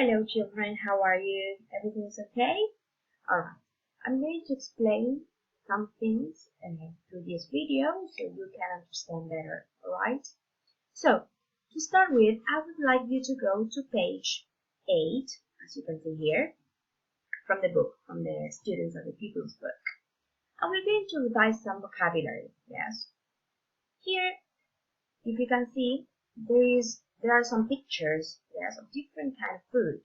Hello children, how are you? Everything's okay? Alright, I'm going to explain some things through this video so you can understand better, alright? So, to start with, I would like you to go to page 8, as you can see here, from the book, from the Students of the People's Book. And we're going to revise some vocabulary, yes? Here, if you can see, there are some pictures, yes, of different kind of food.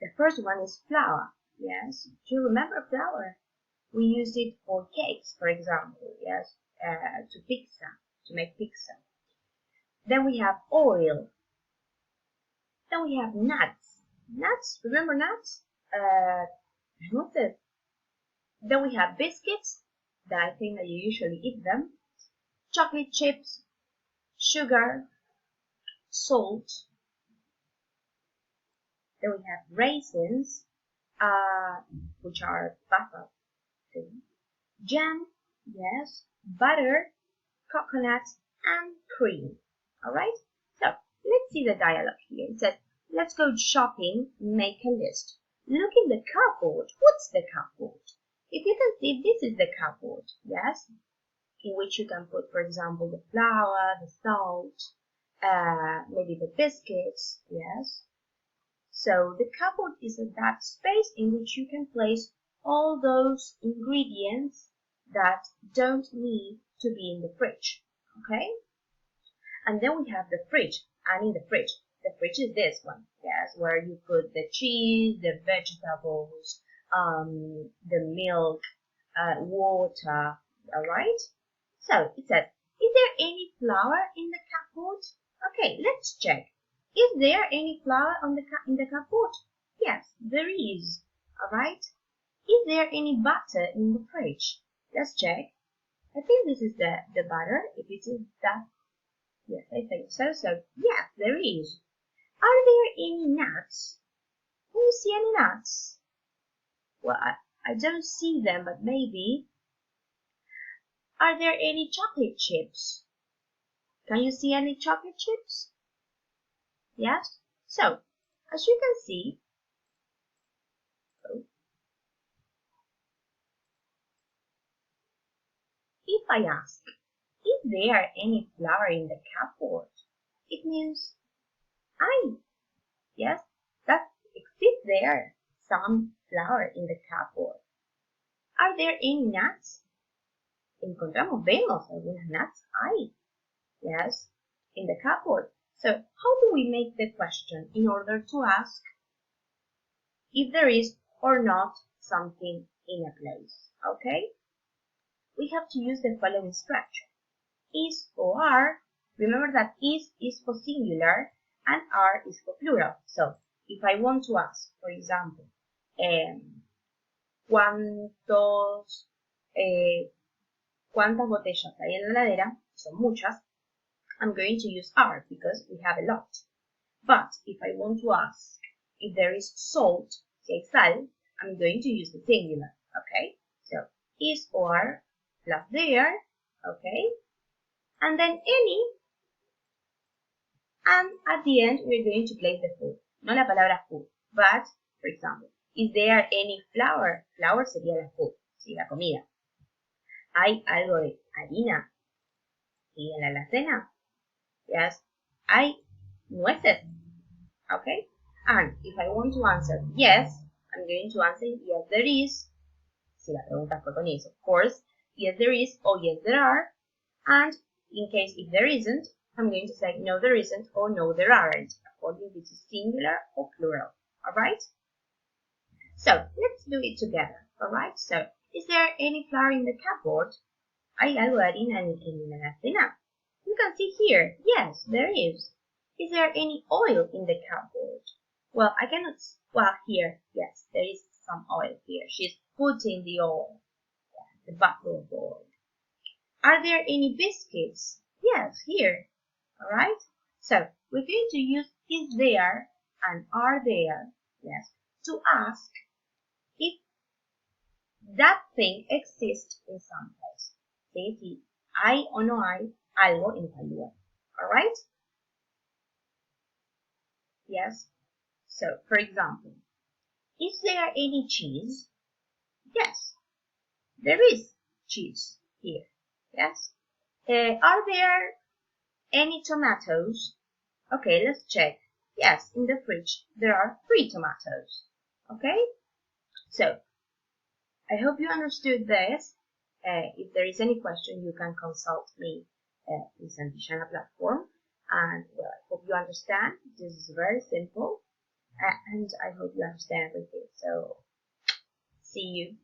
The first one is flour, yes. Do you remember flour? We use it for cakes, for example, yes, to make pizza. Then we have oil. Then we have nuts. Nuts, remember nuts? What's it? Then we have biscuits, that I think that you usually eat them. Chocolate chips, sugar, salt. Then we have raisins, which are butter, jam, yes, butter, coconut, and cream. Alright? So, let's see the dialogue here. It says, let's go shopping, make a list. Look in the cupboard. What's the cupboard? If you can see, this is the cupboard, yes? In which you can put, for example, the flour, the salt, maybe the biscuits, yes? So the cupboard is that space in which you can place all those ingredients that don't need to be in the fridge, okay? And then we have the fridge, and in the fridge is this one, yes, where you put the cheese, the vegetables, the milk, water, alright? So it says, is there any flour in the cupboard? Okay, let's check. Is there any flour in the cupboard? Yes, there is. Alright? Is there any butter in the fridge? Let's check. I think this is the butter. If it is that, yes, I think so. So, yes, there is. Are there any nuts? Can you see any nuts? Well, I don't see them, but maybe. Are there any chocolate chips? Can you see any chocolate chips? Yes? So, as you can see, if I ask, is there any flour in the cupboard? It means yes, that exists there, some flour in the cupboard. Are there any nuts? Vemos algunas nuts, yes, in the cupboard. So, how do we make the question in order to ask if there is or not something in a place, okay? We have to use the following structure. Is or are, remember that is for singular and are is for plural. So, if I want to ask, for example, ¿cuántas botellas hay en la heladera? Son muchas. I'm going to use are because we have a lot. But if I want to ask if there is salt, si hay sal, I'm going to use the singular, okay? So, is or are plus there, okay? And then any, and at the end we're going to place the food. No la palabra food, but, for example, is there any flour? Flour sería la food, sí, la comida. ¿Hay algo de harina? ¿Sí, en la alacena? Yes. ¿Hay nueces? Okay? And if I want to answer yes, I'm going to answer yes there is. Si la pregunta fue con yes, of course. Yes there is or yes there are. And in case if there isn't, I'm going to say no there isn't or no there aren't, according to the singular or plural. Alright? So, let's do it together. Alright? So, is there any flour in the cupboard? ¿Hay algo de harina en la alacena? You can see here, yes, there is. Is there any oil in the cupboard? Well, I cannot, well, here, yes, there is some oil here. She's putting the oil, the bottle of oil. Are there any biscuits? Yes, here, alright? So, we're going to use is there and are there, yes, to ask if that thing exists in some place. ¿Sí? Si hay o no hay algo en tal lugar. Alright? Yes. So, for example, is there any cheese? Yes, there is cheese here. Yes. Are there any tomatoes? Okay, let's check. Yes, in the fridge there are 3 tomatoes. Okay, so I hope you understood this. If there is any question, you can consult me in Santishana platform. And well, I hope you understand. This is very simple, and I hope you understand everything. So, see you.